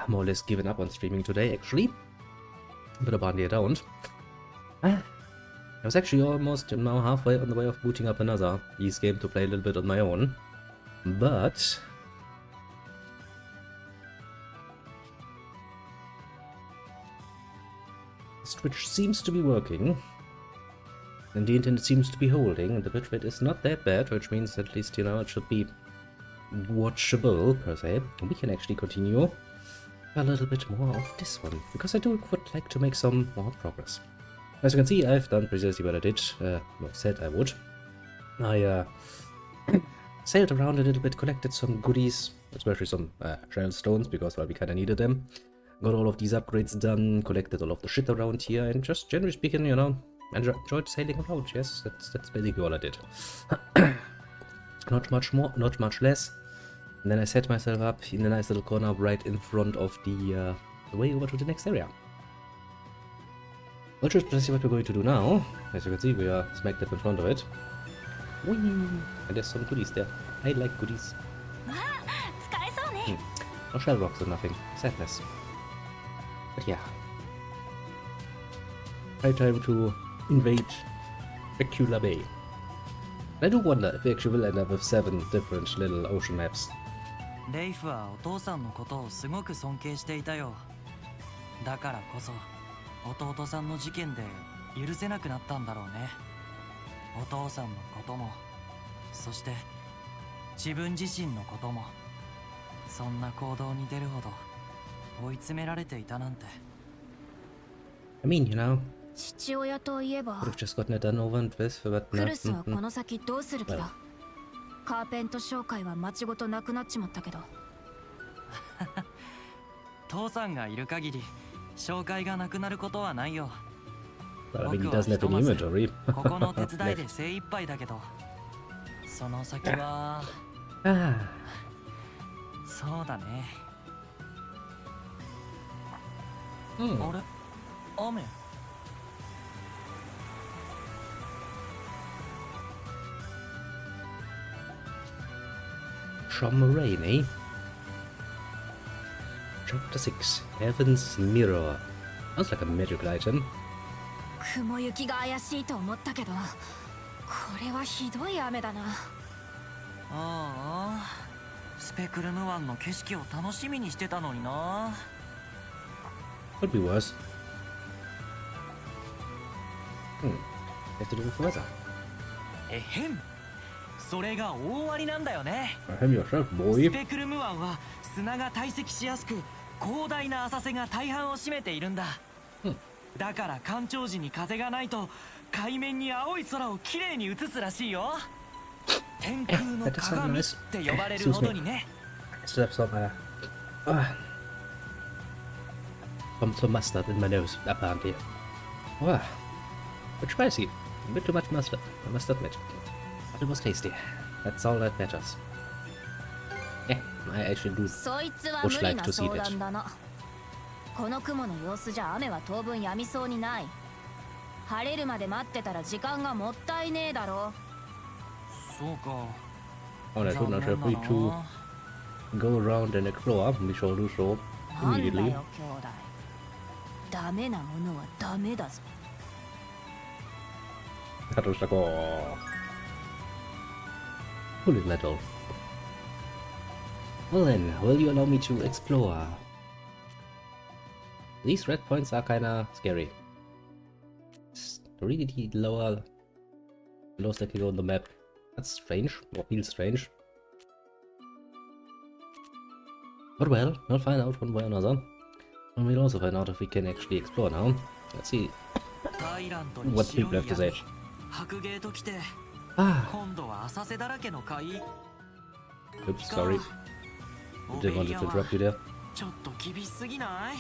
more or less given up on streaming today, actually. But apparently I don't. I was actually almost now halfway on the way of booting up another Ys game to play a little bit on my own. But Twitch seems to be working. And the internet seems to be holding, and the bitrate is not that bad, which means at least, you know, it should be watchable, per se. We can actually continue a little bit more of this one, because I would like to make some more progress. As you can see, I've done precisely what I did, said I would. I sailed around a little bit, collected some goodies, especially some shell stones, because, well, we kinda needed them. Got all of these upgrades done, collected all of the shit around here, and just generally speaking, you know, enjoyed sailing around. Yes, that's basically all I did. Not much more, not much less. And then I set myself up in a nice little corner right in front of the way over to the next area. Which is precisely what we're going to do now. As you can see, we are smack dab in front of it. Whee! And there's some goodies there. I like goodies. No shell rocks or nothing. Sadness. But yeah. High time to invade Recula Bay. I do wonder if we actually will end up with 7 different little ocean maps. レイフはお父さんのことをすごく尊敬していたよ。だからこそ弟さんの事件で許せなくなったんだろうね。お父さんのことも、そして自分自身のことも、そんな行動に出るほど追い詰められていたなんて。I mean, you know, 父親といえば would have just gotten it done over and with, but ク no. ルスはこの先どうする気だ。カーペント商会は町ごとなくなっちまったけど。父さんがいる限り紹介がなくなることはないよ。 Well, I mean, he doesn't have any inventory. ここの手伝いで精一杯だけど、その先は Ah, そうだね。hmm. あれ、雨。Tromaraini. Chapter 6, Heaven's Mirror. Sounds like a magical item. 雲行きが怪しいと思ったけど、これはひどい雨だな。ああ、スペクルム湾の景色を楽しみにしてたのにな。 Could be worse. Have to do with weather. えへん。それが大ありなんだよね。 Help yourself, ス boy. ペクルム湾は砂が堆積しやすく、広大な浅瀬が大半を占めているんだ。だから干潮時に風がないと海面に青い空をきれいに映すらしいよ。天空の鏡って呼ばれるほどにね。Still have some mustard in my nose, apparently. Wow. But spicy. A bit too much mustard, I must admit. But it was tasty. That's all that matters. Yeah, I actually do そいつは無理な相談だな。この雲の様子じゃ雨は当分やみそうにない。晴れるまで待ってたら時間がもったいねえだろ。そうか。 Oh, I couldn't have free to go around and explore. We shall do so なんだ immediately. よ兄弟。ダメなものはダメだぞ。 Fully metal. Well then, will you allow me to explore? These red points are kinda scary. It's really the lowest I can go on the map. That's strange, or feels strange. But well, we'll find out one way or another. And we'll also find out if we can actually explore now. Let's see what people have to say. 白芸と来て、 Ah, 今度は浅瀬だらけの海。 oops, sorry. I didn't want to interrupt you there. ちょっと厳しすぎない？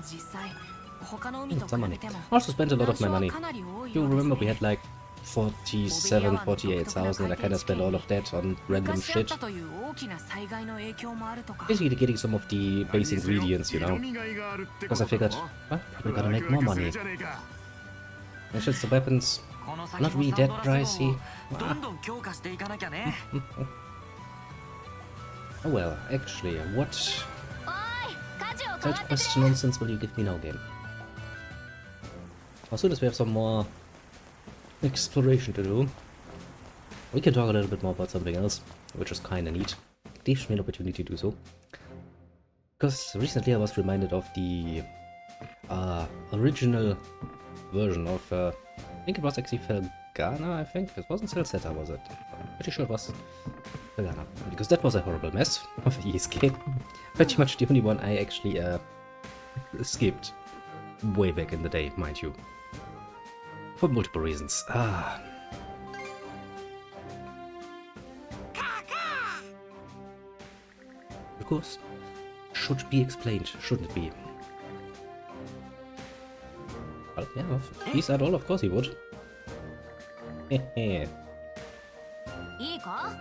実際他の海と Some 比 money. べても Also spent a lot of my 難所 money. はかなり多い You ようです remember we ね had like 47, 48,000 and I kinda spent all of that on random 昔あっ shit. たという大きな災害の影響もあるとか。 Basically getting some of the base ingredients, you know. Because I figured, well, we're gonna make more money. And since the weapons この not 先も really サン that ドラス号を pricey. どんどん強化していかなきゃね。 Oh well, actually, what おい What question nonsense will you give me now, game? As soon as we have some more exploration to do, we can talk a little bit more about something else, which is kinda neat. It gives me an opportunity to do so. Because recently I was reminded of the original version of, I think it was actually Felghana, I think. It wasn't Celceta, was it? I'm pretty sure it was Felghana. Because that was a horrible mess of the ESK. Pretty much the only one I actually skipped way back in the day, mind you. For multiple reasons. Of course. Should be explained, shouldn't it be? Well, yeah, if he said all, of course he would. Hehe. いいか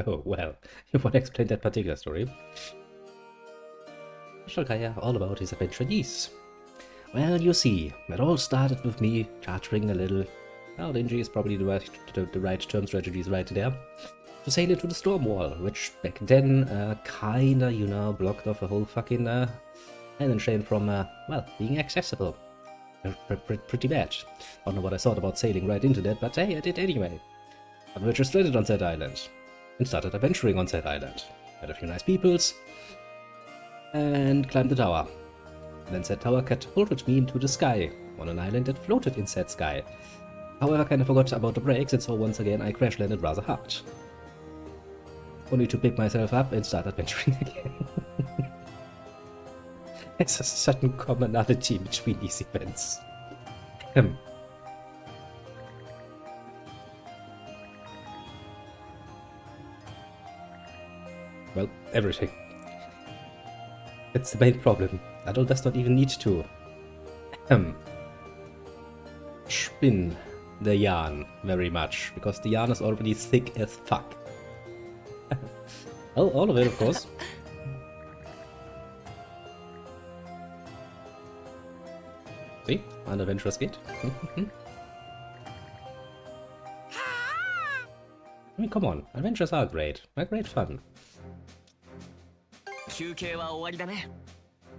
Oh, well, you want to explain that particular story? Shalkaya, all about his adventure years. Well, you see, it all started with me chartering a little, well, Linji is probably the right term, strategy is right there, to sail into the storm wall, which back then kinda, you know, blocked off a whole fucking island chain from, well, being accessible. Pretty bad. I don't know what I thought about sailing right into that, but hey, I did anyway. I just landed on that island and started adventuring on that island. Met a few nice peoples and climbed the tower. Then that tower catapulted me into the sky on an island that floated in that sky. However, I kind of forgot about the brakes, and so once again I crash landed rather hard. Only to pick myself up and start adventuring again. There's a certain commonality between these events. Well, everything. That's the main problem. Adol does not even need to spin the yarn very much, because the yarn is already thick as fuck. Well, all of it, of course. See? An adventurous gate. I mean, come on. Adventures are great. They're great fun. 休憩は終わりだね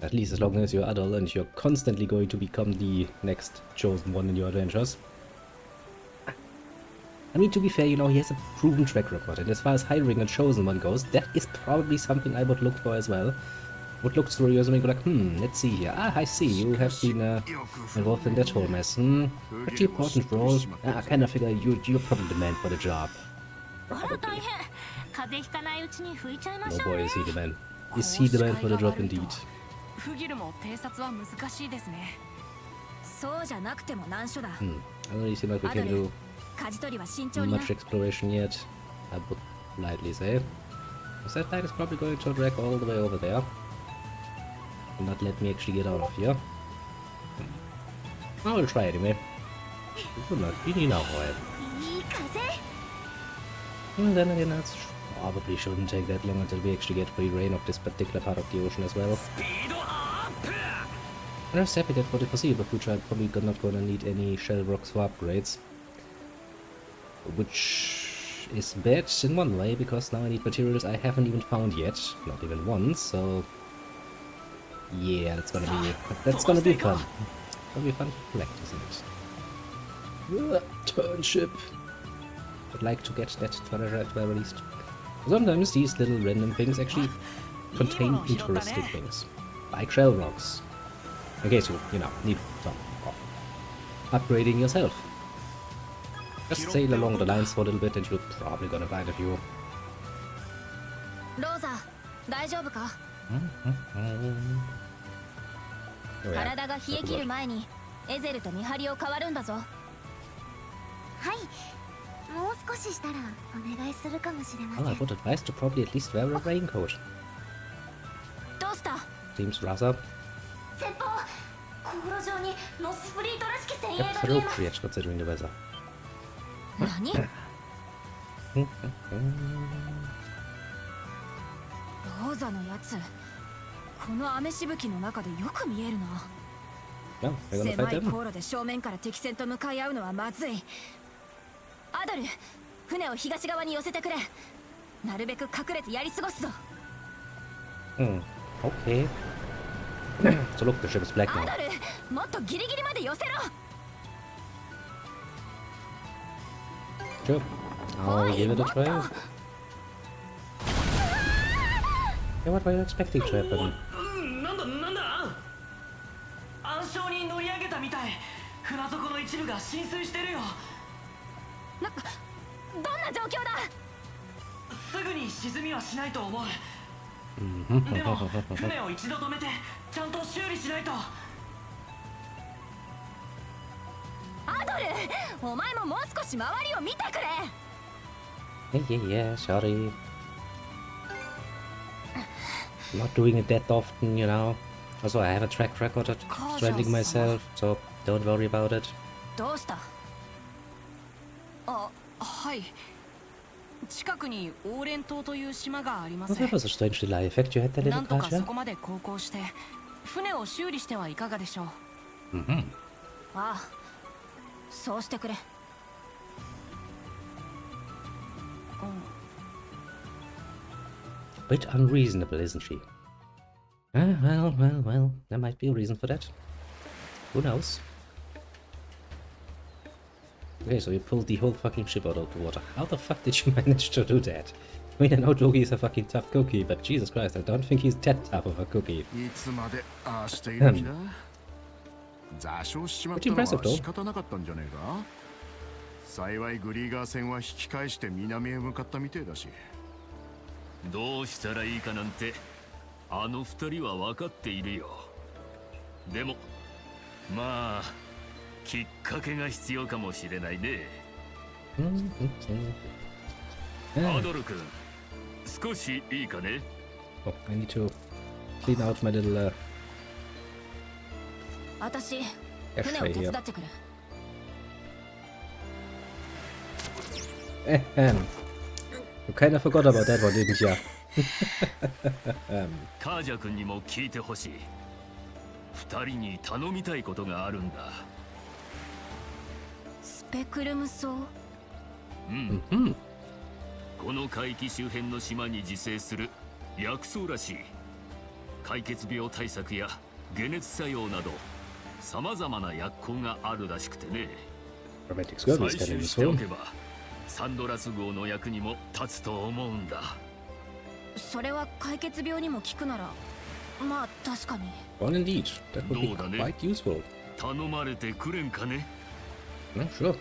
At least as long as you're adult and you're constantly going to become the next chosen one in your adventures. I mean, to be fair, you know, he has a proven track record, and as far as hiring a chosen one goes, that is probably something I would look for as well. Would look through your resume and go like, let's see here. Ah, I see, you have been involved in that whole mess. Pretty important role. I kind of figure you're probably the man for the job. No boy, is he the man. Is he the man for the job indeed? フギルも偵察は難しいですね。そうじゃなくても難所だ。I don't really seem like we can do 舵取りは慎重にな。 much exploration yet, I would lightly say. Because that light is probably going to drag all the way over there. And not let me actually get out of here. I will try anyway. It will not be now, right? いい風。 And then again, that's probably shouldn't take that long until we actually get free reign of this particular part of the ocean as well. And I'm just happy that for the foreseeable future I'm probably not gonna need any shell rocks for upgrades. Which is bad in one way, because now I need materials I haven't even found yet. Not even once, so... Yeah, that's gonna be fun. It's gonna be fun to collect, isn't it? Turnship. I'd like to get that treasure at the very least. Sometimes these little random things actually contain interesting things. Like shell rocks. In case you know, need some upgrading yourself. Just sail along the lines for a little bit and you're probably gonna find a few. Rosa, 大丈夫か? 体が冷え切る前にエゼルと見張りを変わるんだぞ。はい、もう少ししたらお願いするかもしれません。 I would advise to probably at least wear a raincoat. どうした? Seems rather 先方、航路上にノスフリートらしき船影が見えます。 appropriate considering the weather. 何? ローザのやつ、この雨しぶきの中でよく見えるな。Well, we're gonna fight 狭い them. 航路で正面から敵船と向かい合うのはまずい。アドル、船を東側に寄せてくれ。なるべく隠れてやり過ごすぞ。Okay. So look, the ship is black ア now. ドル、もっとギリギリまで寄せろ。 Sure. I'll give it a try. Yeah, what were you expecting to happen? なんだ暗礁に乗り上げたみたい。船底の一部が浸水してるよ。どんな状況だ。すぐに沈みはしないと思う。でも船を一度止めてちゃんと修理しないと。アドル、お前ももう少し周りを見てくれ。 Yeah, sorry. I'm not doing it that often, you know. Also, I have a track record of stranding myself, so don't worry about it. どうした。あ、はい。近くにオーレン島という島がありま Well, す。 that was a strange delay effect you had there, な little んとかそ Kasia. こまで航行して船を修理してはいかがでしょう。Mm-hmm. ああ、そうしてくれ。Bit unreasonable, isn't she? Well, there might be a reason for that. Who knows? Okay, so you pulled the whole fucking ship out of the water. How the fuck did you manage to do that? I mean, I know Jogi is a fucking tough cookie, but Jesus Christ, I don't think he's that tough of a cookie. いつまでああしている気だ。座礁しちまったのは仕方なかったんじゃねえか。幸いグリーガー船は引き返して南へ向かったみてえだし。どうしたらいいかなんてあの二人は分かっているよ。でもまあきっかけが必要かもしれないね。アドル君、少しいいかね。 Oh, I need to clean out my little 私、 cash 船を tray 手 here. 伝ってくれ。You kind of forgot about that one, didn't you? カージャ君にも聞いてほしい。二人に頼みたいことがあるんだ。スペクルム層。この海域周辺の島に自生する薬草らしい。解決病対策や解熱作用などさまざまな薬効があるらしくてね。 Romantic 採 skirmish can 集 in してお this けばサンドラス号の役にも立つと思うんだ。それは解決病にも効くなら、まあ確かに。 Well, indeed. That would be どうだね。 quite useful. 頼まれてくれんかね。 No, sure.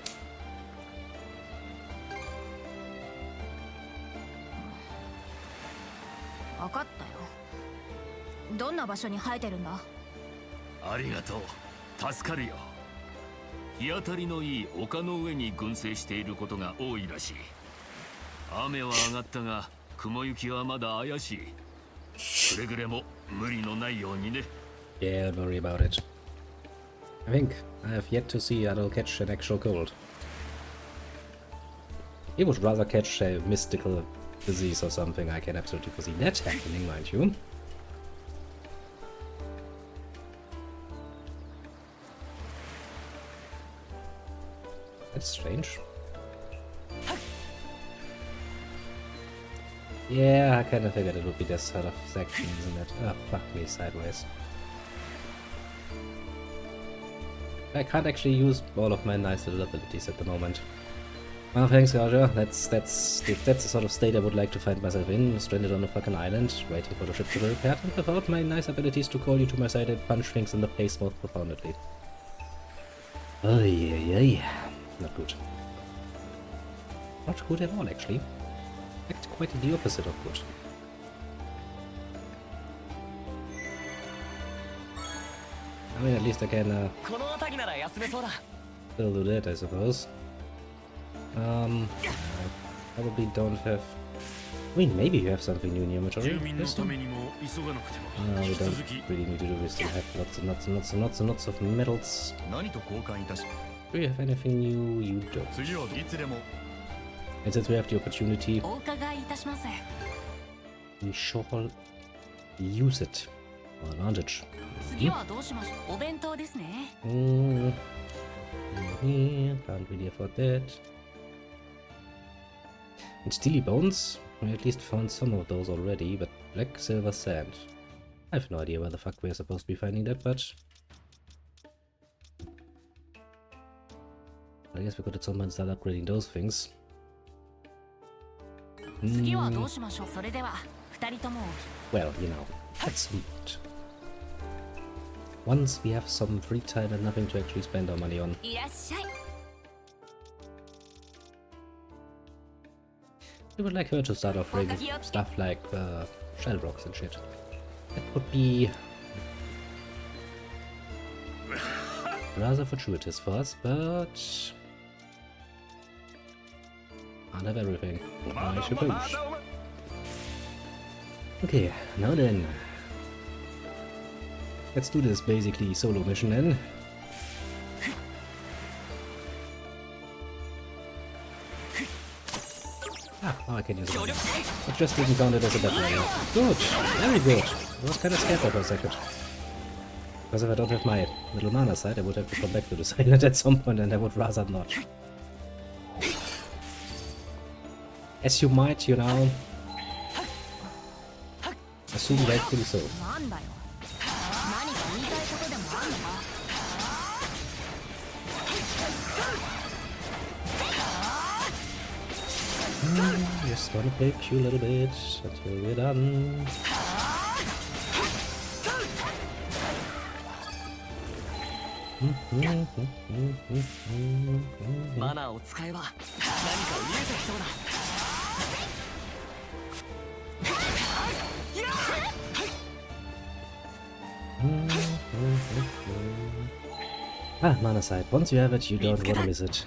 分かったよ。どんな場所に生えてるんだ。ありがとう。助かるよ。日当たりのいい丘の上に群生していることが多いらしい。雨は上がったが雲行きはまだ怪しい。くれぐれも無理のないようにね。 Yeah, don't worry about it. I think I have yet to see Adol catch an actual cold. He would rather catch a mystical disease or something. I can absolutely foresee that happening, mind you. That's strange. Yeah, I kind of figured it would be this sort of section, isn't it? Ah, fuck me, sideways. I can't actually use all of my nice little abilities at the moment. Well, thanks, Raja. That's the sort of state I would like to find myself in, stranded on a fucking island, waiting for the ship to be repaired, and without my nice abilities to call you to my side and punch things in the face most profoundly. Oh yeah. Not good. Not good at all, actually. It's quite the opposite of good. I mean, at least I can この辺りなら休めそうだ。 still do that, I suppose. I probably don't have... I mean, maybe you have something new in your inventory. 住民の This た one? めにも急がなくて No, は。 we 引き don't 続き really need to do this. We have lots and lots and lots and lots and lots of medals. 何と交換いたし。 Do you have anything new? You don't. 次はいつでも。 And since we have the opportunity, お伺いいたします。 we shall use it. Advantage. 次はどうしましょう。お弁当ですね。 Can't really afford that. And steely bones? We at least found some of those already, but black silver sand. I have no idea where the fuck we're supposed to be finding that, but I guess we could at some point start upgrading those things. 次はどうしましょう。それでは二人とも。 Well, you know, let's meet. Once we have some free time and nothing to actually spend our money on. いらっしゃい。 We would like her to start offering stuff like shell rocks and shit. That would be rather fortuitous for us, but can't have everything, I suppose. Okay, now then. Let's do this basically solo mission then. Ah, now I can use it. It just didn't count it as a battle area. Good, very good. I was kind of scared for a second. Because if I don't have my little mana side, I would have to come back to this island at some point, and I would rather not. As you might, you know, assume rightfully so. なんだよ。何か言いたいことでもあんのか。 Just wanna play you a little bit until we're done. Mm-hmm. マナーを使えば何か見えてきそうだ。 Ah, mana side. Once you have it, you don't want to miss it.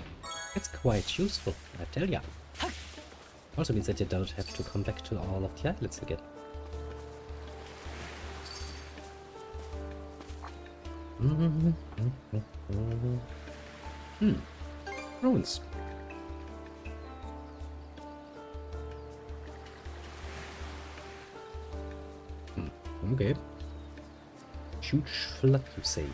It's quite useful, I tell ya. Also means that you don't have to come back to all of the islets again. Ruins. Okay. Huge flood, you say?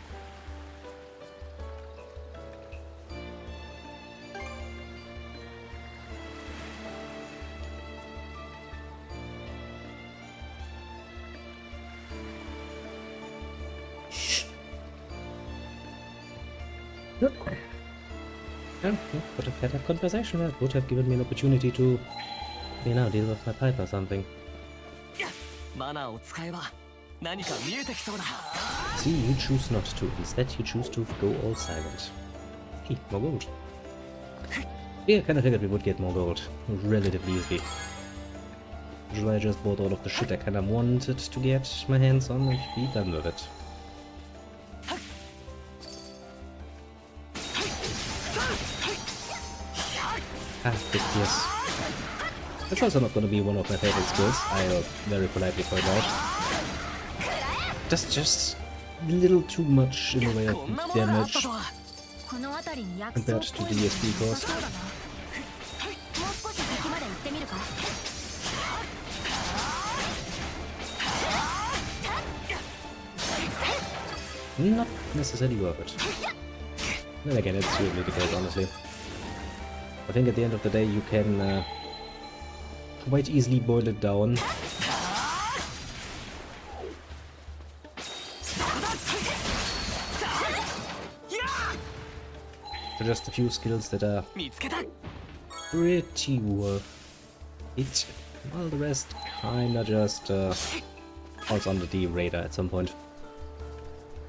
Yeah, could have had a conversation that would have given me an opportunity to, you know, deal with my pipe or something. マナーを使えば何か見えてきそうだ。 See, you choose not to. Instead, you choose to go all silent. Hey, more gold. Yeah, kind of figured we would get more gold relatively easily. Usually I just bought all of the shit I kind of wanted to get my hands on and be done with it. Ah, big yes. That's also not going to be one of my favorite skills, I'll very politely point out. Just a little too much in the way of damage この辺りに薬 compared 草 to っぽいの the ESP そう cost. だな。もう少し先まで行ってみるか。 Not necessarily worth it. Then again, it's usually the case, honestly. I think at the end of the day, you can quite easily boil it down to just a few skills that are 見つけた。 pretty worth it. While the rest kinda just falls under the radar at some point.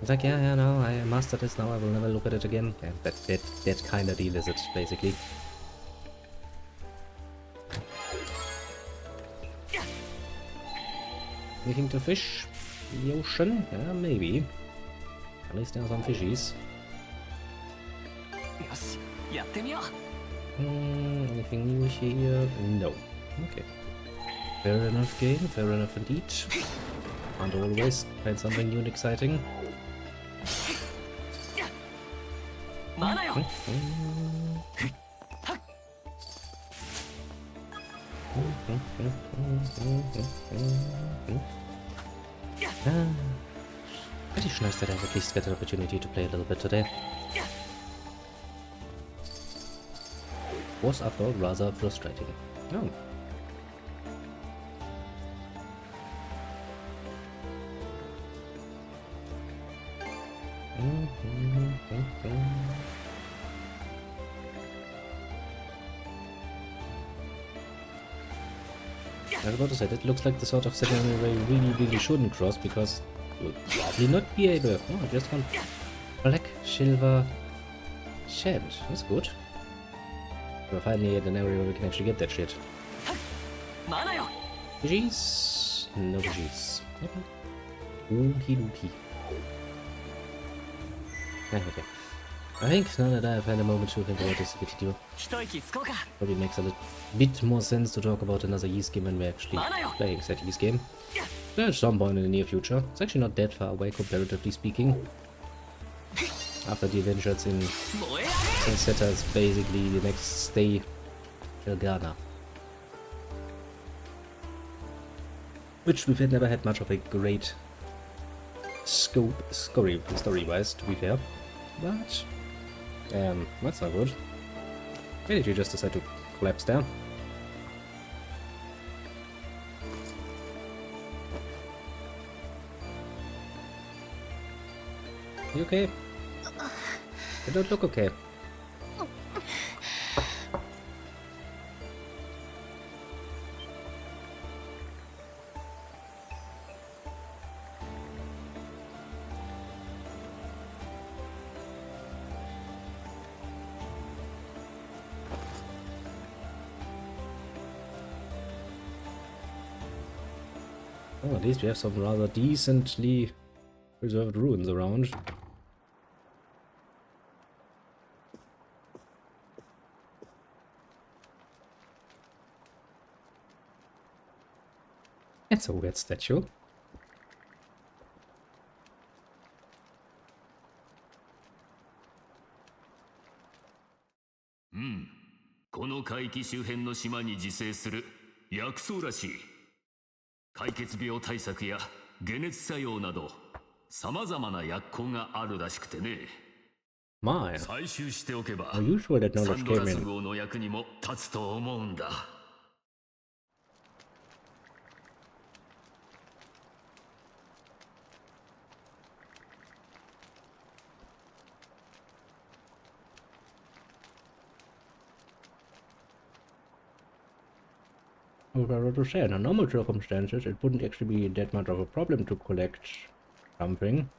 It's like, yeah, no, I mastered this now, I will never look at it again. Yeah, that kinda deal is it, basically. Anything to fish? The ocean? Yeah, maybe. At least there are some fishies. よし、やってみよう。 Anything new here? No. Okay. Fair enough game, fair enough indeed. Can't always find something new and exciting. マナよ。 Ah, Pretty nice that I at least get an opportunity to play a little bit today. Was after all rather frustrating. Oh. I was about to say, that looks like the sort of scenario where you really shouldn't cross, because you'll probably not be able. Oh, just one black, silver, shed. That's good. We're finally at an area where we can actually get that shit. GG's? No GG's. Okay. Okie dokie. Okay. I think now that I've had a moment to think about this a bit too, probably makes a little bit more sense to talk about another Ys game when we're actually playing said Ys game. At some point in the near future. It's actually not that far away, comparatively speaking. After the adventures in Sunset is basically the next stay, Elgana. Which we've never had much of a great scope, story-wise, to be fair. But that's not good. Why did you just decide to collapse down? You okay? You don't look okay. Oh, at least we have some rather decently preserved ruins around. It's a weird statue. この海域周辺の島に自生する薬草らしい。解決病対策や解熱作用など様々な薬効があるらしくてね。My. 採集しておけば Are you sure that サ knowledge ンドラ came ス in? 号の役にも立つと思うんだ。I was about to say, under normal circumstances, it wouldn't actually be that much of a problem to collect something.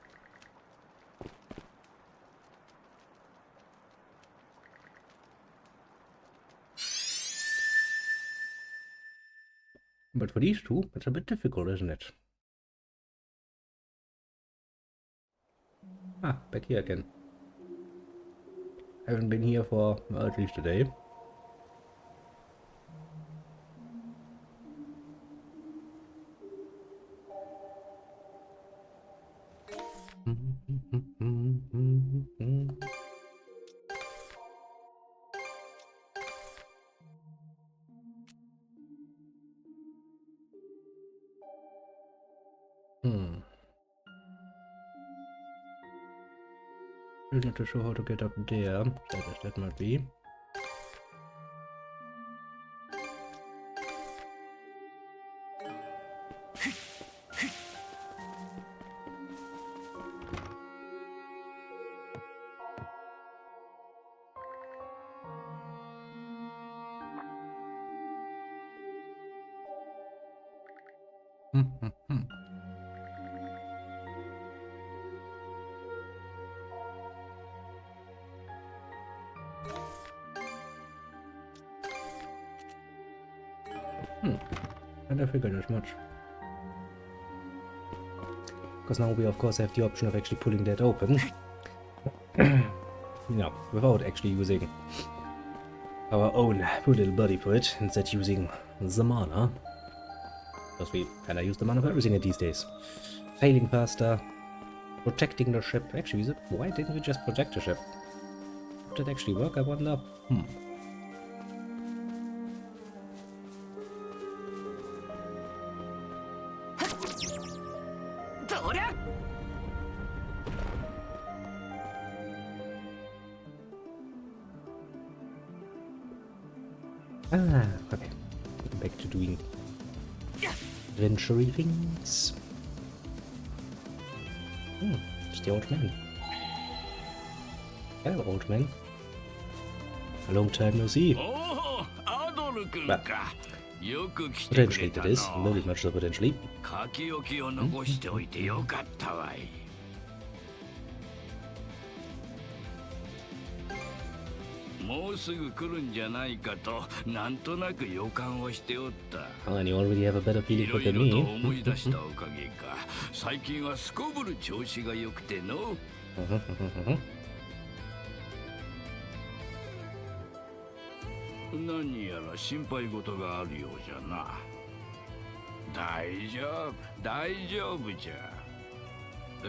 But for these two, it's a bit difficult, isn't it? Ah, back here again. Haven't been here for, well, at least a day. I'm not too sure how to get up there. That might be. And I figured as much. Because now we of course have the option of actually pulling that open. You know, without actually using our own poor little body for it, instead using the mana. Because we kinda use the mana for everything these days. Failing faster, protecting the ship. Actually, why didn't we just protect the ship? Did that actually work, I wonder? Ah, okay. Back to doing adventure things. It's the old man. Hello, old man. A long time no see. But potentially it is. Very much so potentially. 書き置きを残しておいてよかったわい。もうすぐ来るんじゃないかとなんとなく予感をしておった。Oh, and you already have a better い feeling ろ for い than ろと me. 思い出したおかげか。最近はすこぶる調子が良くての。何やら心配事があるようじゃな。大丈夫、大丈夫じゃ。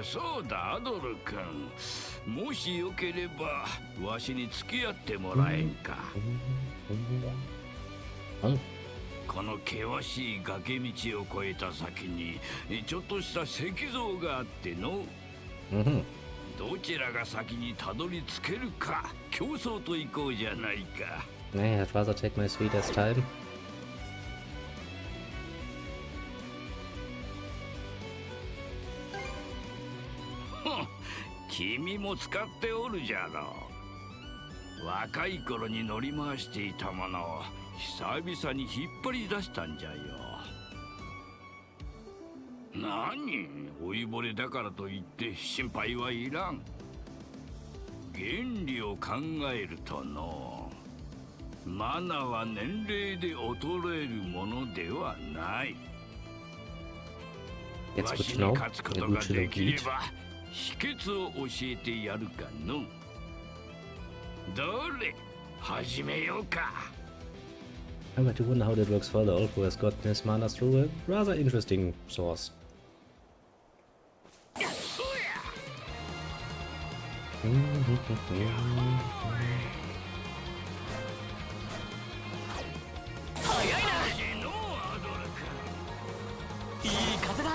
そうだ、アドル君。もしよければ、わしに付き合ってもらえんか。この険しい崖道を越えた先に、ちょっとした石像があっての。どちらが先にたどり着けるか、競争といこうじゃないか。I'd rather take my sweetest time. 君も使っておるじゃろう。若い頃に乗り回していたものを久々に引っ張り出したんじゃよ。何、老いぼれだからといって心配はいらん。原理を考えるとのマナは年齢で衰えるものではない。 It's わ good し to に know. 勝つこと And が good to で know きれ eat. ば秘訣を教えてやるかの。どれ始めようか。 I like to wonder how that works for the elf who has gotten his mana through a rather interesting source. そうや。 早いな。のアドルいい風だ。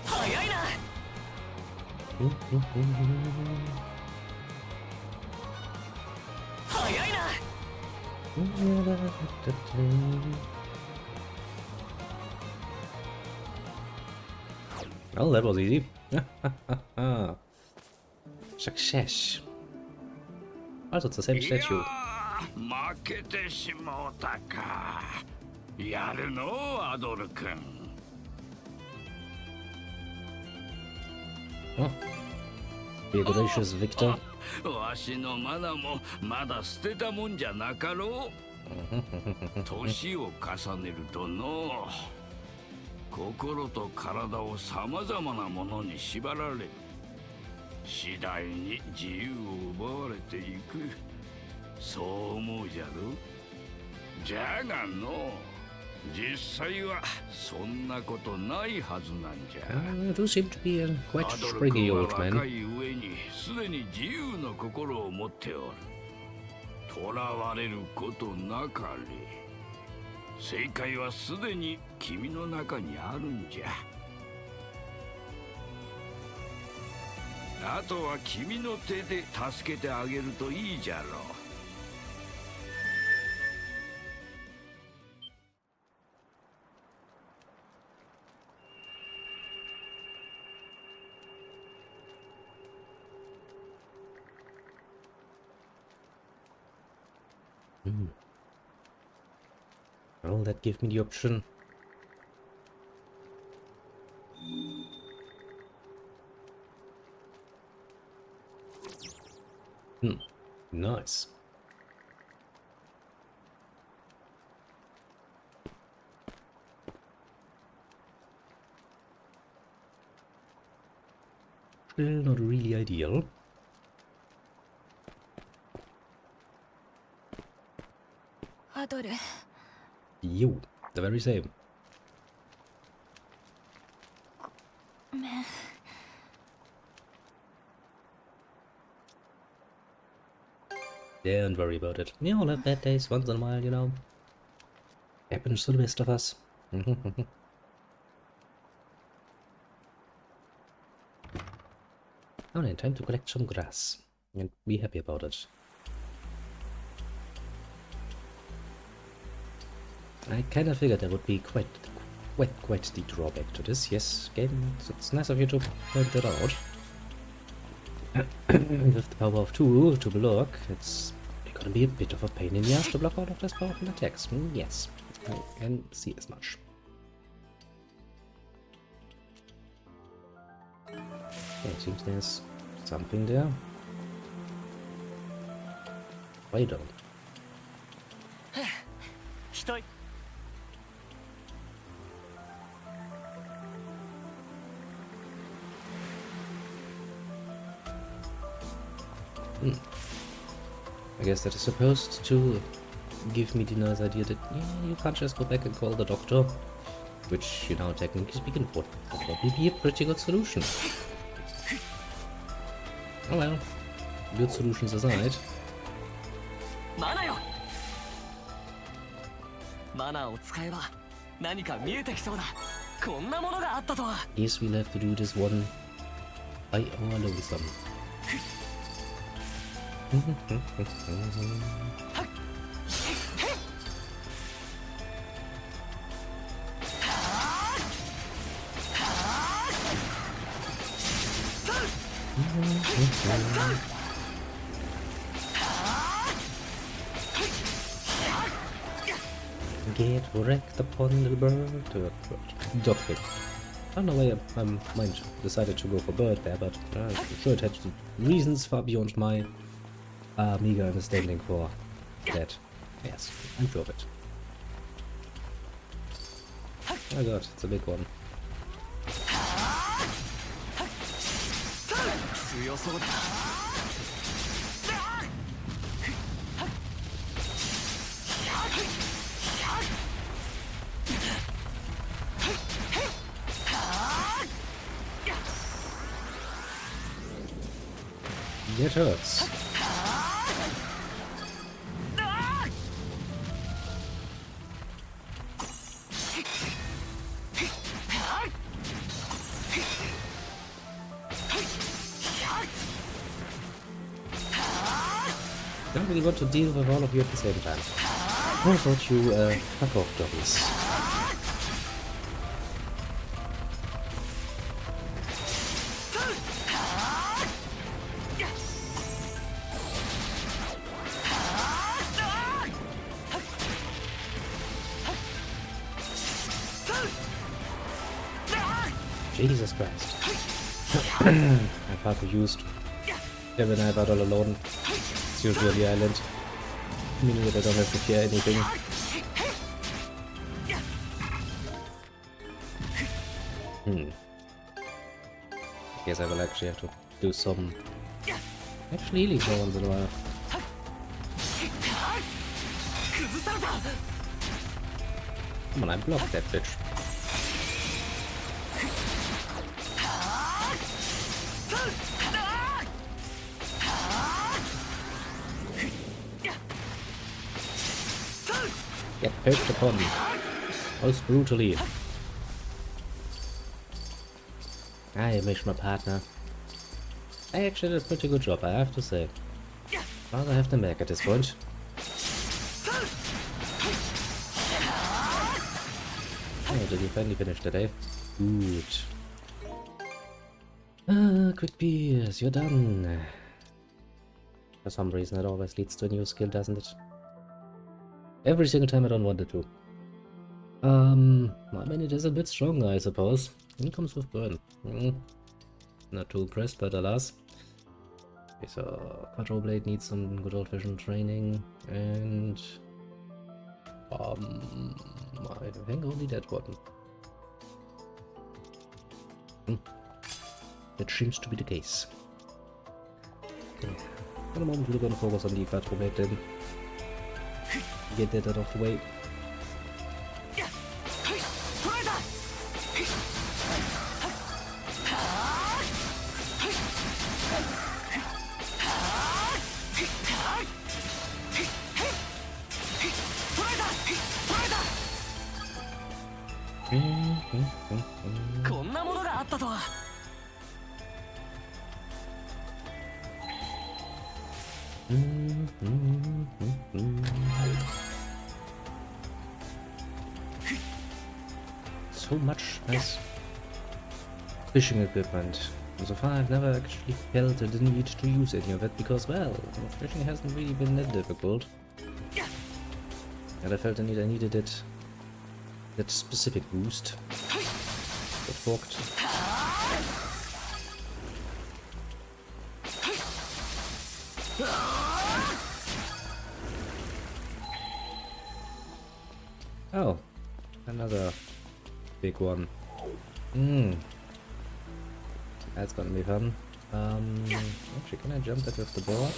早いな。早いな。 Well, that was easy. Success. Also, it's the same いや statue. ー、負けてしもうたか。やるのアドル君。 Oh. Be a gracious victor. わしのマナもまだ捨てたもんじゃなかろう。年を重ねるとの心と体をさまざまなものに縛られ次第に自由を奪われていく。そう思うじゃろ。じゃがの実際はそんなことないはずなんじゃ。 Do seem to be a quite アドル springy 君は old 若 man. い上にすでに自由の心を持っておる。囚われることなかれ。正解はすでに君の中にあるんじゃ。あとは君の手で助けてあげるといいじゃろう。 Well, that gave me the option. Nice. Still not really ideal. Adol. You, the very same. Don't worry about it. We all have bad days once in a while, you know. Happens to the best of us. Oh, then time to collect some grass and be happy about it. I kind of figured there would be quite the drawback to this. Yes, game, it's nice of you to point that out. With the power of 2 to block, it's gonna be a bit of a pain in the ass to block out of this powerful attacks. Yes, I can see as much. Okay, it seems there's something there. Wait on. I guess that is supposed to give me the nice idea that, yeah, you can't just go back and call the doctor. Which, you know, technically speaking, would probably be a pretty good solution. Oh well, good solutions aside. マナーを使えば何か見えてきそうだ。こんなものがあったとは。 Guess we'll have to do this one by our lonesome. Get wrecked upon the bird. Dogpig. I don't know why I mind decided to go for bird there, but I'm sure it had reasons far beyond my meager understanding for that. Yes, I'm sure of it. Oh god, it's a big one. It hurts. I don't really want to deal with all of you at the same time. How about you, fuck off, doggies? Jesus Christ. I partly used Kevin and I battle alone. It's usually on the island. Meaning that I don't have to fear anything. I guess I will actually have to do some actually healing for once in a while. Come on, I blocked that bitch. Get poked upon most brutally. I miss my partner. I actually did a pretty good job, I have to say. Rather have them back at this point. Oh, did you finally finish today? Good. Quick beers, you're done. For some reason it always leads to a new skill, doesn't it? Every single time I don't want it to. I mean, it is a bit stronger, I suppose. It comes with burn. Not too impressed, but alas. Okay, so Quadro Blade needs some good old-fashioned training, and I think only that one. That seems to be the case. Okay. For the moment, we're gonna focus on the Quadro Blade then. Get that out of the way. so much nice fishing equipment. And so far I've never actually felt the need to use any of it because, well, fishing hasn't really been that difficult. And I felt I needed it, that specific boost. Got forked. Oh, another big one. That's gonna be fun. Actually, can I jump that with the board?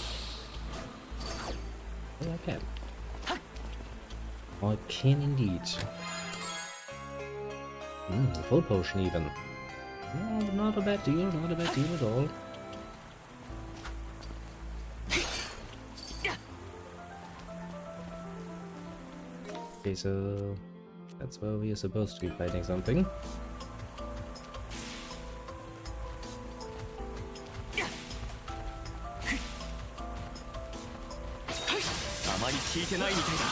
Oh, I can. I can indeed. Full potion even. No, not a bad deal, not a bad deal at all. Okay, so that's where we are supposed to be fighting something. あまり効いてないみたいだ。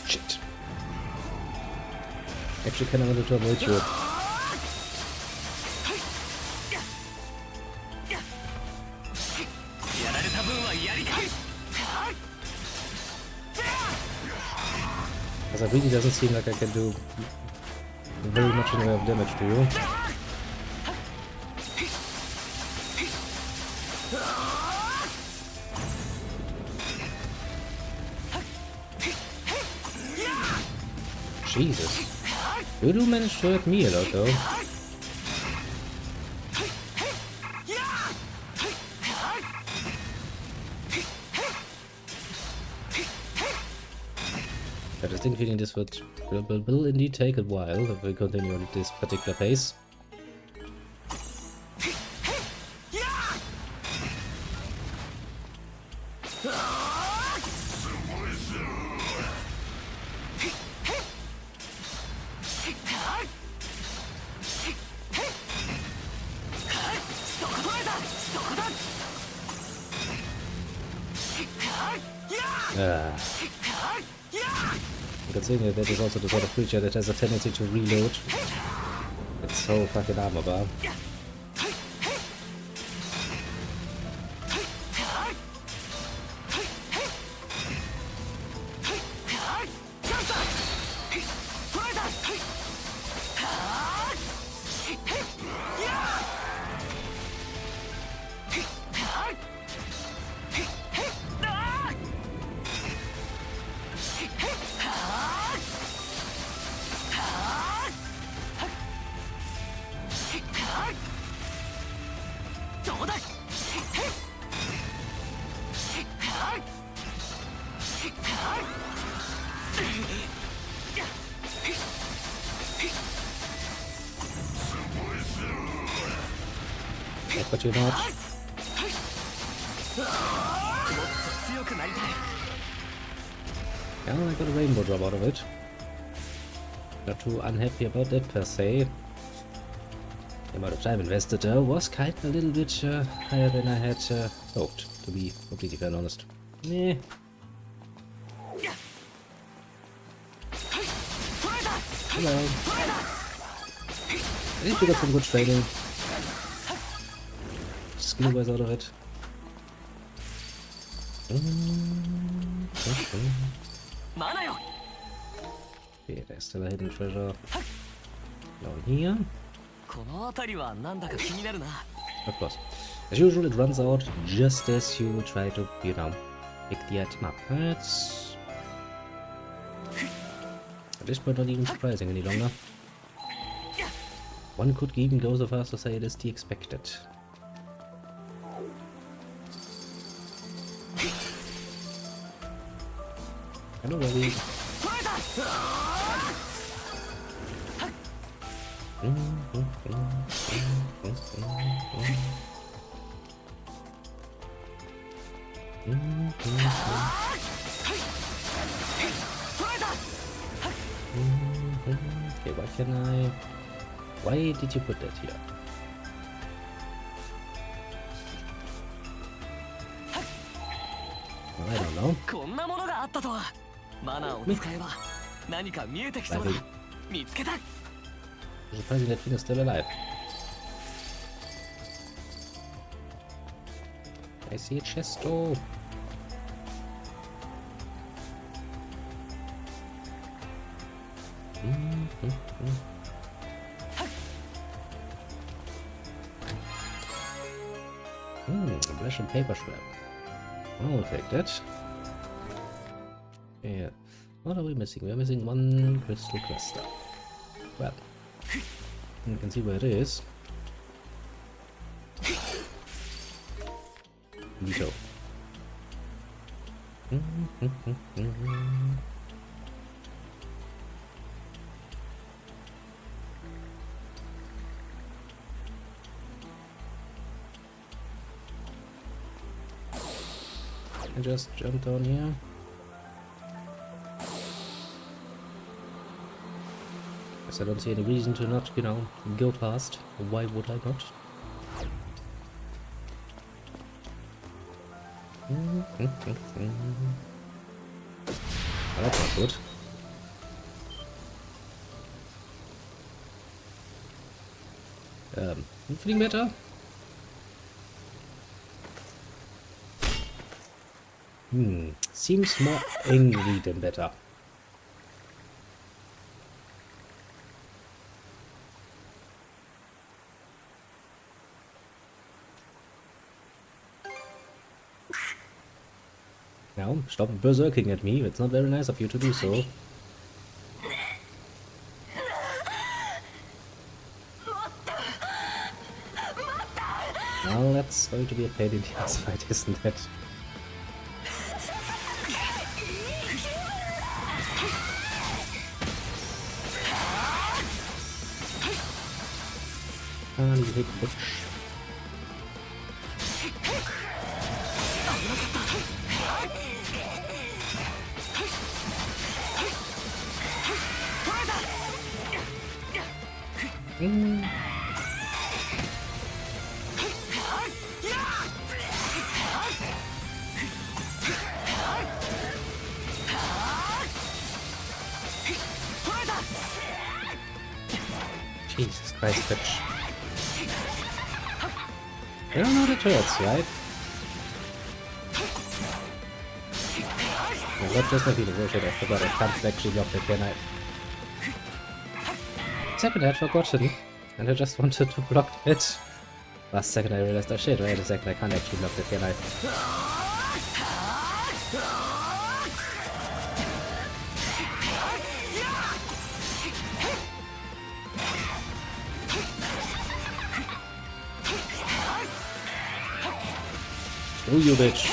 Shit. Actually, kind of wanted to avoid you. Because it really doesn't seem like I can do very much in the way of damage to you. Jesus. You do manage to hurt me a lot though. I have a distinct feeling this will indeed take a while if we continue at this particular pace. Considering that is also the sort of creature that has a tendency to reload its whole fucking armor bar. But you're not. Yeah, I got a rainbow drop out of it. Not too unhappy about that per se. The amount of time invested was kind of a little bit higher than I had hoped, to be completely fair and honest. Meh. Hello. I think we got some good training. Skill wise out of it. Okay, there's still a hidden treasure down here. Of course. As usual, it runs out just as you try to, you know, pick the item up. That's at this point not even surprising any longer. One could even go so far as to say it is the expected. Hello, Robbie. Okay, why did you put that here? I don't know. こんなものがあったとは。マナーを使えば何か見えてきそうだ。見つけた。 Surprising that Finn is still alive. I see a chest door. A Russian paper scrap. I'll take that. Yeah. What are we missing? We're missing one crystal cluster. Well, you can see where it is. Nito. I just jumped on here. Guess I don't see any reason to not, you know, go fast. Why would I not? Well, that's not good. You feeling better? Seems more angry than better. Now, stop berserking at me. It's not very nice of you to do so. Well, that's going to be a pain in the ass fight, isn't it? You hit bitch. Jesus Christ, bitch. I don't know the turrets, right? No, that's just my feeling. Oh shit, I forgot. I can't actually block it, can I? Second, I had forgotten. And I just wanted to block it. Last second, I realized, oh shit, wait a second, I can't actually block it, can I? Oh, you bitch.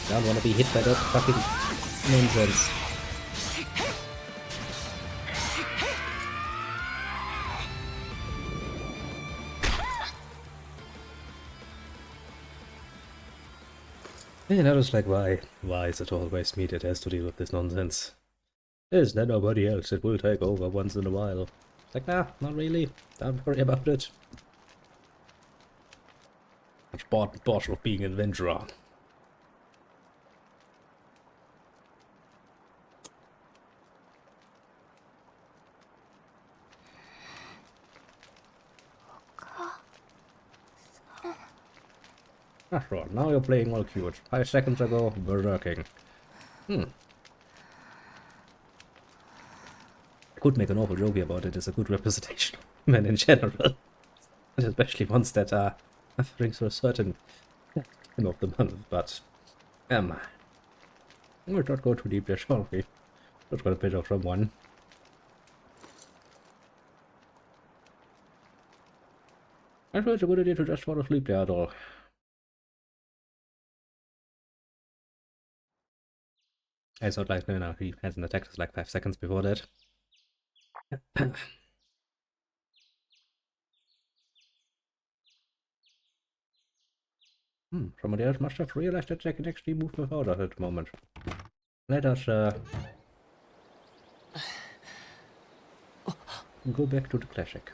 Don't wanna be hit by that fucking nonsense. And I was like, why? Why is it always me that has to deal with this nonsense? There's nobody else that will take over once in a while. It's like, nah, not really. Don't worry about it. That's part and parcel of being an adventurer. Ah, sure, now you're playing all cute. 5 seconds ago, berserking. I could make an awful joke about it as a good representation of women in general. And especially ones that are suffering through a certain time of the month, but we'll not go too deep there, shall we? Just got a picture from one. I thought it's a good idea to just fall asleep there at all. I thought, like, no, he hasn't attacked us like 5 seconds before that. Somebody else must have realized that they can actually move without us at the moment. Let us go back to the classic.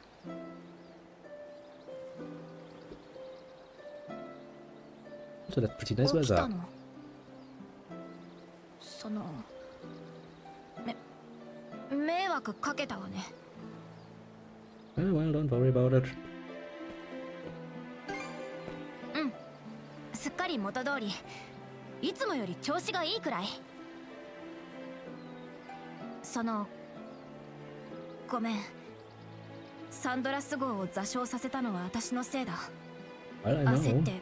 So that's pretty nice 起きた weather. の？その迷惑かけたわね。Oh, well, don't worry about it. すっかり元通り。いつもより調子がいいくらい。ごめん。サンドラス号を座礁させたのは私のせいだ。Well, I 焦っ know. て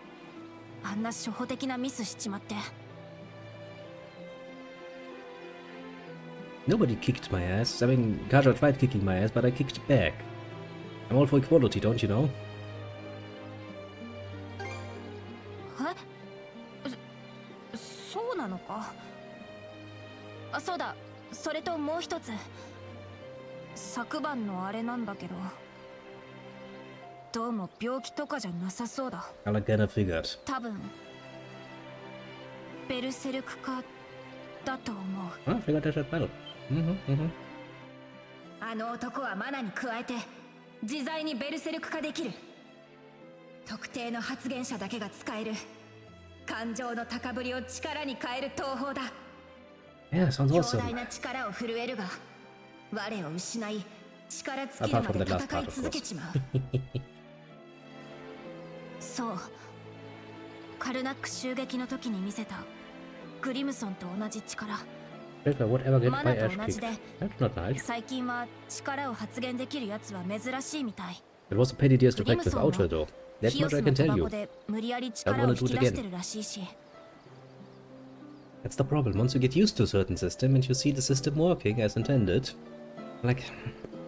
あんな初歩的なミスしちまって。 Nobody kicked my ass. I mean, Kaja tried kicking my ass, but I kicked back. I'm all for equality, don't you know? そうなのか。あ、そうだ。それともう一つ。昨晩のあれなんだけど、どうも病気とかじゃなさそうだ。I kind of figured. 多分ベルセルク化だと思う。 I figured that as well. あの男はマナに加えて自在にベルセルク化できる。特定の発言者だけが使える感情の高ぶりを力に変える東方だ。 Yeah, sounds 強 awesome. 大な力を震えるが我を失い力尽きる Apart ま from で the last 戦い part, of 続け course. ちまう。そうカルナック襲撃の時に見せたグリムソンと同じ力。 If I would ever get マ my ナ ass と同じ kicked. で That's not nice. 最近は力を発言できるやつは珍しいみたい。 It was a pain in the ass to グリム practice ソン without her, は though. That ヒオ much ス I の can タ tell バ you. コで無理やり力を引き出してるらしいし。 That's the problem. Once you get used to a certain system and you see the system working as intended, like,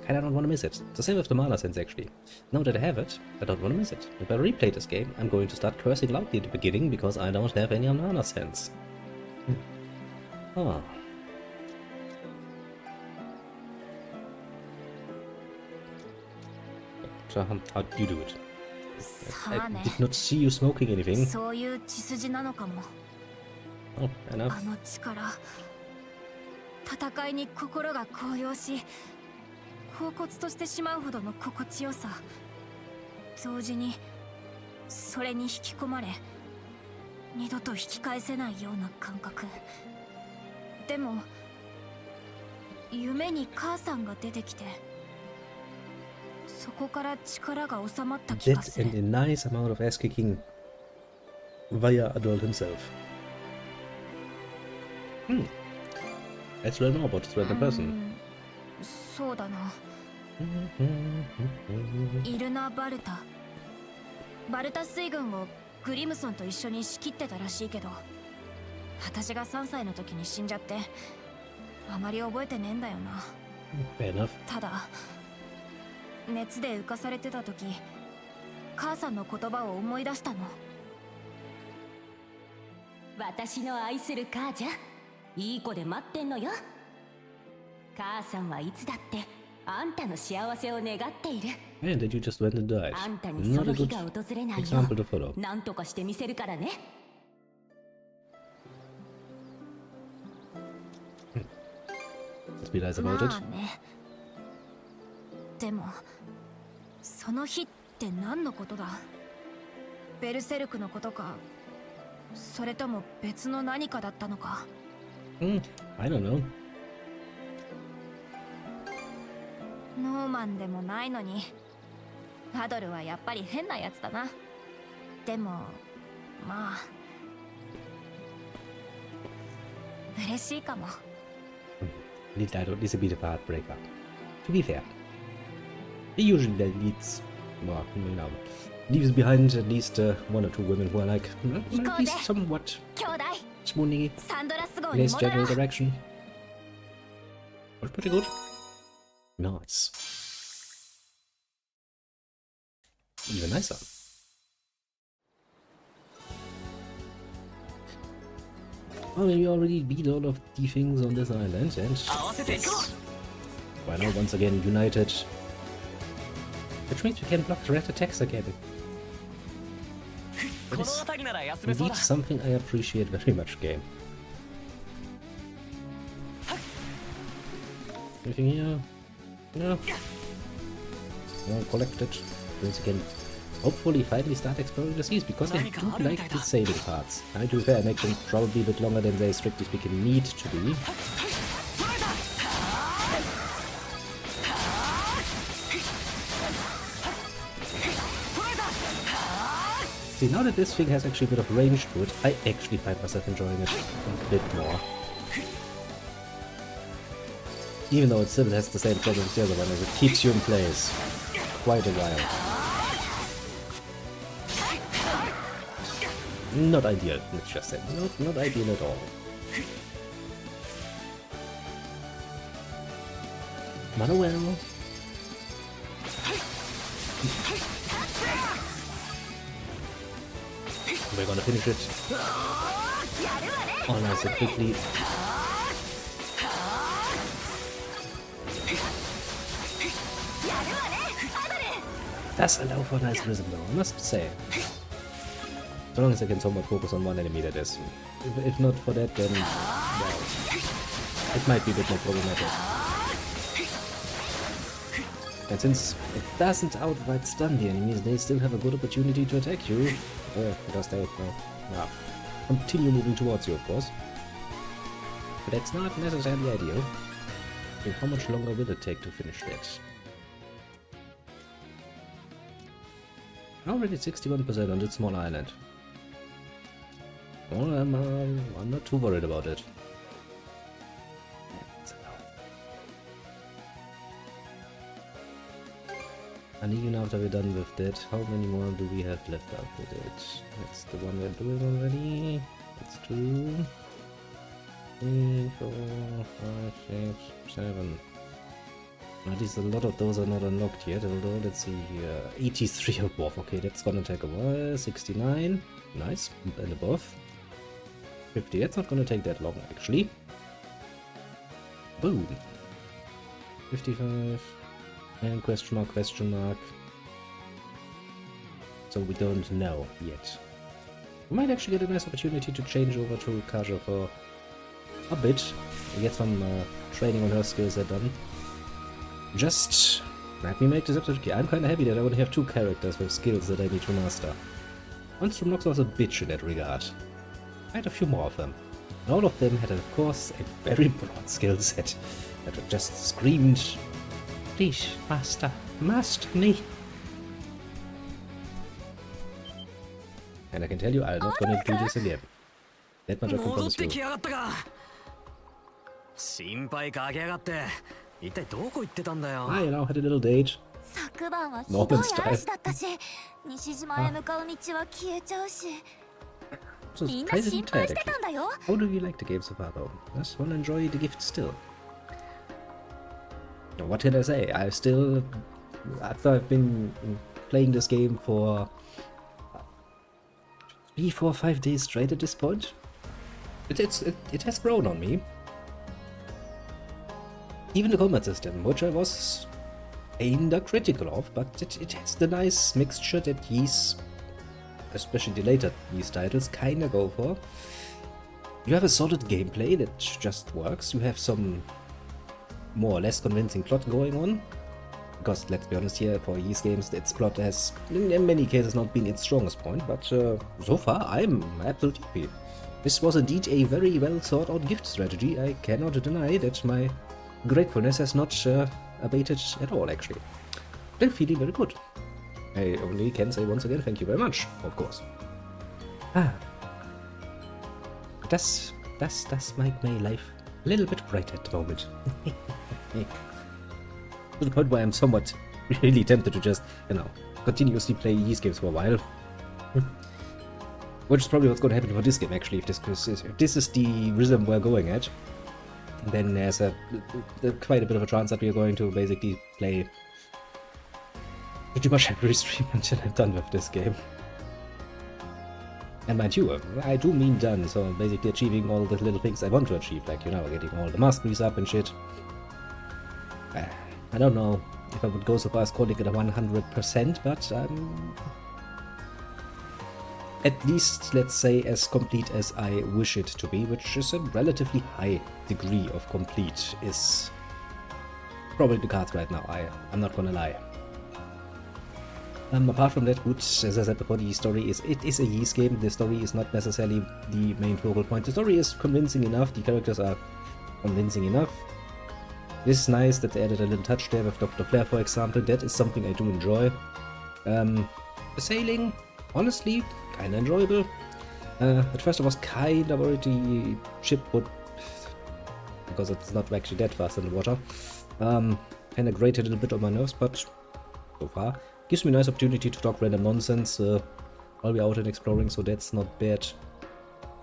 kinda don't want to miss it. It's the same with the mana sense, actually. Now that I have it, I don't want to miss it. If I replay this game, I'm going to start cursing loudly at the beginning because I don't have any mana sense. Ah. So, how do you do it? さあ I ね。 did not see you smoking anything. そういう血筋なのかも。 Oh, fair enough. あの力。戦いに心が高揚し、恍惚としてしまうほどの心地よさ。同時にそれに引き込まれ、二度と引き返せないような感覚。でも夢に母さんが出てきて、そこから力が収まった気が That's する。 a nice amount of ass kicking via Adult himself. Let's learn more about this random う person. ん、そうだな。イルナ・バルタ。バルタ水軍をグリムソンと一緒に仕切ってたらしいけど、私が3歳の時に死んじゃってあまり覚えてねえんだよな。 Fair enough. ただ熱で浮かされてた時、母さんの言葉を思い出したの。私の愛する母ちゃん、いい子で待ってんのよ。母さんはいつだってあんたの幸せを願っている。 And then you just went and died. あんたにそ Not の a 日 good が訪れないよ example to follow. うなんとかしてみせるからね。 Let's be nice about まあ it. ね。でもその日って何のことだ？ベルセルクのことか、それとも別の何かだったのか。 I don't know. ノーマンでもないのに、ハドルはやっぱり変なやつだな。でもまあ嬉しいかも。 This will be the heartbreaker. To be fair, he usually leads, well, you know, leaves behind at least one or two women who are like at least somewhat 兄弟、 swooning サンドラス号 in に his 戻ろ general う。 direction. Was pretty good. Nice. Even nicer. Well, we already beat all of the things on this island, and why not once again united? Which means we can block direct attacks again. That この is 辺りなら休めそう indeed だ。 something I appreciate very much, game. Anything here? No. No, collect it. Once again, hopefully finally start exploring the seas, because I do like the sailing parts. I do fair, make them probably a bit longer than they strictly speaking need to be. See, now that this thing has actually a bit of range to it, I actually find myself enjoying it a bit more. Even though it still has the same problem as the other one, as it keeps you in place quite a while. Not ideal, let's just say. Not ideal at all. Manuel. We're gonna finish it. Oh, nice and quickly. That's allow for a nice rhythm though, I must say. So long as I can somewhat focus on one enemy, that is. If not for that, then, well, it might be a bit more problematic. And since it doesn't outright stun the enemies, they still have a good opportunity to attack you. Because they continue moving towards you, of course. But that's not necessarily ideal. And how much longer will it take to finish that? Already 61% on this small island. Well, I'm not too worried about it. And even after we're done with that, how many more do we have left after that? That's the one we're doing already. That's 2, 3, 4, 5, 6, 7. At least a lot of those are not unlocked yet, although let's see here. 83 above, okay, that's gonna take a while. 69, nice, and above. 50, that's not gonna take that long actually. Boom. 55. And question mark. So we don't know yet. We might actually get a nice opportunity to change over to Kaja for a bit. We get some training on her skill set done. Just let me make this episode clear. I'm kinda happy that I only have 2 characters with skills that I need to master. Monstrum Nox was a bitch in that regard. I had a few more of them. And all of them had, of course, a very broad skill set that just screamed, "Please, master me." And I can tell you, I'm not gonna do this again. That much I can promise you. 心配かけやがって一体どこ行ってたんだよ I now had a little date. 昨晩はひどい嵐だったし、西島へ向かう道は消えちゃうし、 So みんな surprisingly 心配 tired して actually. たんだよ。 How do you like the game so far though? I just wanna enjoy the gift still. Now, what can I say? I still, after I've been playing this game for 3, 4, 5 days straight at this point, it has grown on me. Even the combat system, which I was kinda critical of, but it has the nice mixture that Ys, especially the later Ys titles, kinda go for. You have a solid gameplay that just works. You have some more or less convincing plot going on. Because, let's be honest here, for Ys games, its plot has, in many cases, not been its strongest point, but so far, I'm absolutely happy. This was indeed a very well thought out gift strategy. I cannot deny that my gratefulness has not abated at all, actually. Still feeling very good. I only can say once again, thank you very much, of course. Das make my life a little bit brighter at the moment. To the point where I'm somewhat really tempted to just, continuously play Ys games for a while. Which is probably what's going to happen for this game, actually, if this is the rhythm we're going at. Then there's quite a bit of a chance that we are going to basically play pretty much every stream until I'm done with this game. And mind you, I do mean done, so basically achieving all the little things I want to achieve, like, getting all the masteries up and shit. I don't know if I would go so far as calling it a 100%, but at least, let's say, as complete as I wish it to be, which is a relatively high degree of complete, is probably the cards right now, I'm not gonna lie. Apart from that, good, as I said before, the story is a Ys game. The story is not necessarily the main focal point. The story is convincing enough. The characters are convincing enough. This is nice that they added a little touch there with Dr. Flair, for example. That is something I do enjoy. The sailing, honestly, kinda enjoyable. At first I was kinda worried the ship would, because it's not actually that fast in the water, kinda grated a little bit on my nerves, but so far gives me a nice opportunity to talk random nonsense while we're out and exploring, so that's not bad.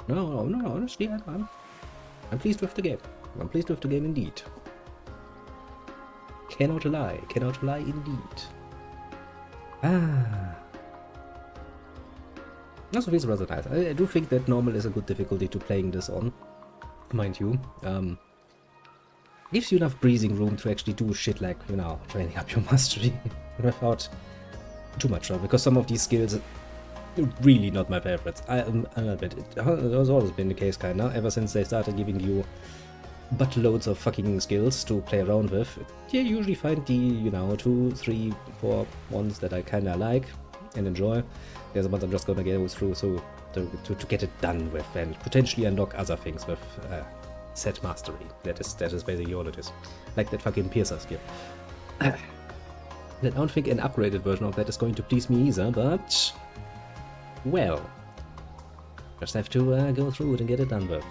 No, honestly, I'm pleased with the game. I'm pleased with the game indeed. Cannot lie indeed. Also feels rather nice. I do think that normal is a good difficulty to playing this on, mind you. Gives you enough breathing room to actually do shit like, you know, training up your mastery without too much trouble, because some of these skills are really not my favorites. I'll admit it. It has always been the case, kinda, ever since they started giving you buttloads of fucking skills to play around with. You usually find the, you know, 2, 3, 4 ones that I kinda like and enjoy. There's the ones I'm just gonna go through so to get it done with and potentially unlock other things with set mastery. That is basically all it is. Like that fucking Piercer skill. I don't think an upgraded version of that is going to please me either, but well, just have to go through it and get it done with.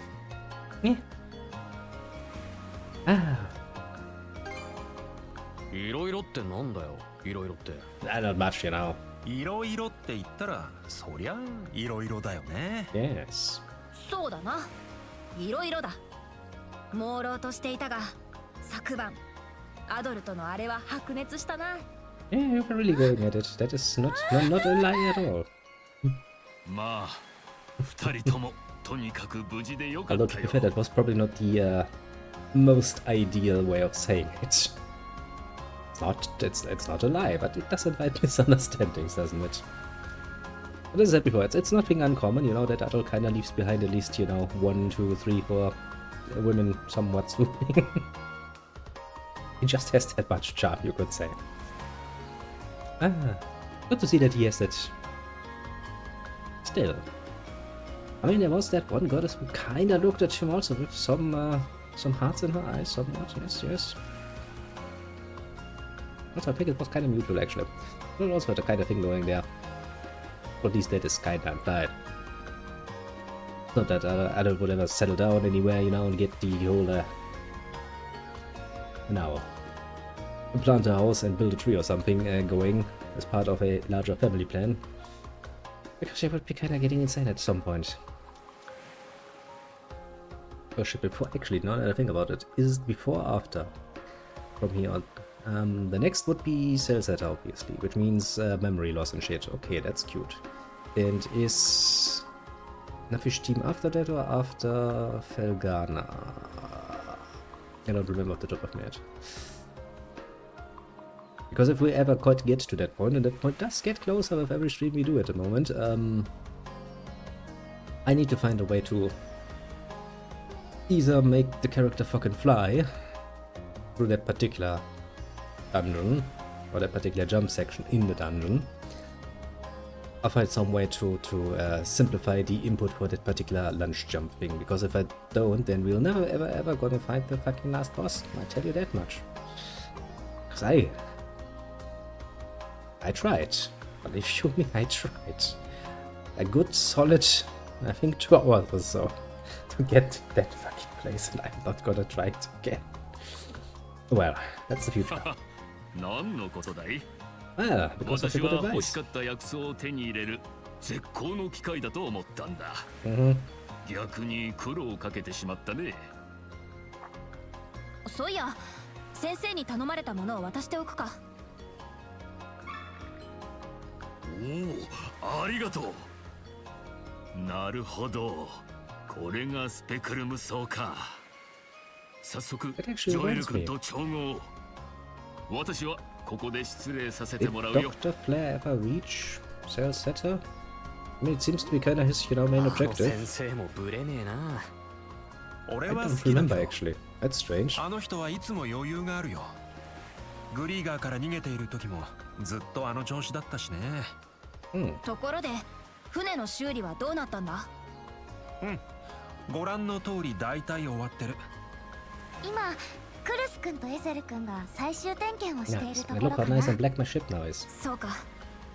Yeah. Not much, you know. いろいろって言ったらそりゃいろいろだよね。 Yes. そうだな。いろいろだ。朦朧としていたが、昨晩アドルとのあれは白熱したな。Yeah, you're really going at it. That is not a lie at all. まあ、二人ともとにかく無事でよかっ Although た to よ be fair, that was probably not the most ideal way of saying it. It's not a lie, but it does invite misunderstandings, doesn't it? But as I said before, it's nothing uncommon, you know, that Adol kinda leaves behind at least, you know, 1, 2, 3, 4 women somewhat swooning. He just has that much charm, you could say. Good to see that he has that. Still. I mean, there was that one goddess who kinda looked at him also with some hearts in her eyes, somewhat, yes. Also, I think it was kind of mutual, actually. But also had a kind of thing going there. Or at least that is kind of implied. Not that Adult would ever settle down anywhere, you know, and get the whole, plant a house and build a tree or something going as part of a larger family plan. Because she would be kind of getting insane at some point. Or should before, actually, now that I think about it, is it before or after? From here on. The next would be Cell Setter, obviously, which means memory loss and shit. Okay, that's cute. And is Nafish team after that or after Felgana? I don't remember off the top of my head. Because if we ever quite get to that point, and that point does get closer with every stream we do at the moment, I need to find a way to either make the character fucking fly through that particular dungeon, or that particular jump section in the dungeon, or find some way to simplify the input for that particular lunge jump thing, because if I don't, then we'll never ever gonna find the fucking last boss, I tell you that much. Because I tried, believe you me, I tried. A good solid, I think 2 hours or so to get to that fucking place, and I'm not gonna try it again. Well, that's the future. 何のことだい Ah, because of the 私 good は欲し advice. かった薬草を手に入れる絶好の機会だと思ったんだ 逆に苦労をかけてしまったねそういや、先生に頼まれたものを渡しておくか。おお、ありがとうなるほどこれがスペクルム層か早速 That ジ actually ョエル reminds 君 me. と調合私はここで失礼させて Did もらうよ Dr. Flair ever reach Cell Setter? I mean, it seems to be kind of his, you know, main objective. 先生もブレねえな。 I 俺は好 don't きだけ remember ど actually. That's strange. あの人はいつも余裕があるよ。グリーガーから逃げている時もずっとあの調子だったしね。ところで船の修理はどうなったんだ？ご覧の通り大体終わってる。今クルス君とエゼル君が最終点検をしている Nice. と And ころ look か how な。 nice and black my ship now is. そうか、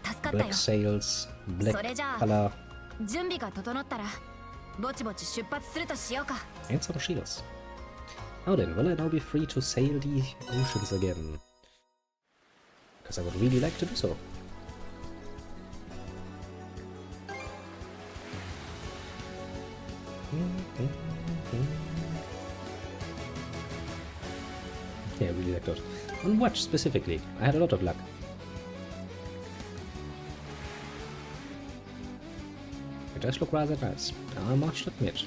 助かったよ Black。sails, black それじゃあ color, 準備が整ったらぼちぼち出発するとしようか。 and some shields. Now then, will I now be free to sail the oceans again? Because I would really like to do so. Yeah, I really like that. On watch specifically, I had a lot of luck. It does look rather nice, I must admit.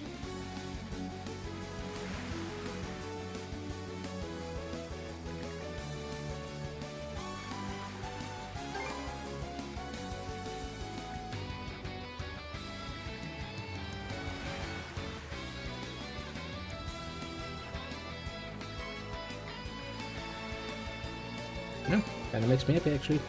Yeah, kinda makes me happy actually.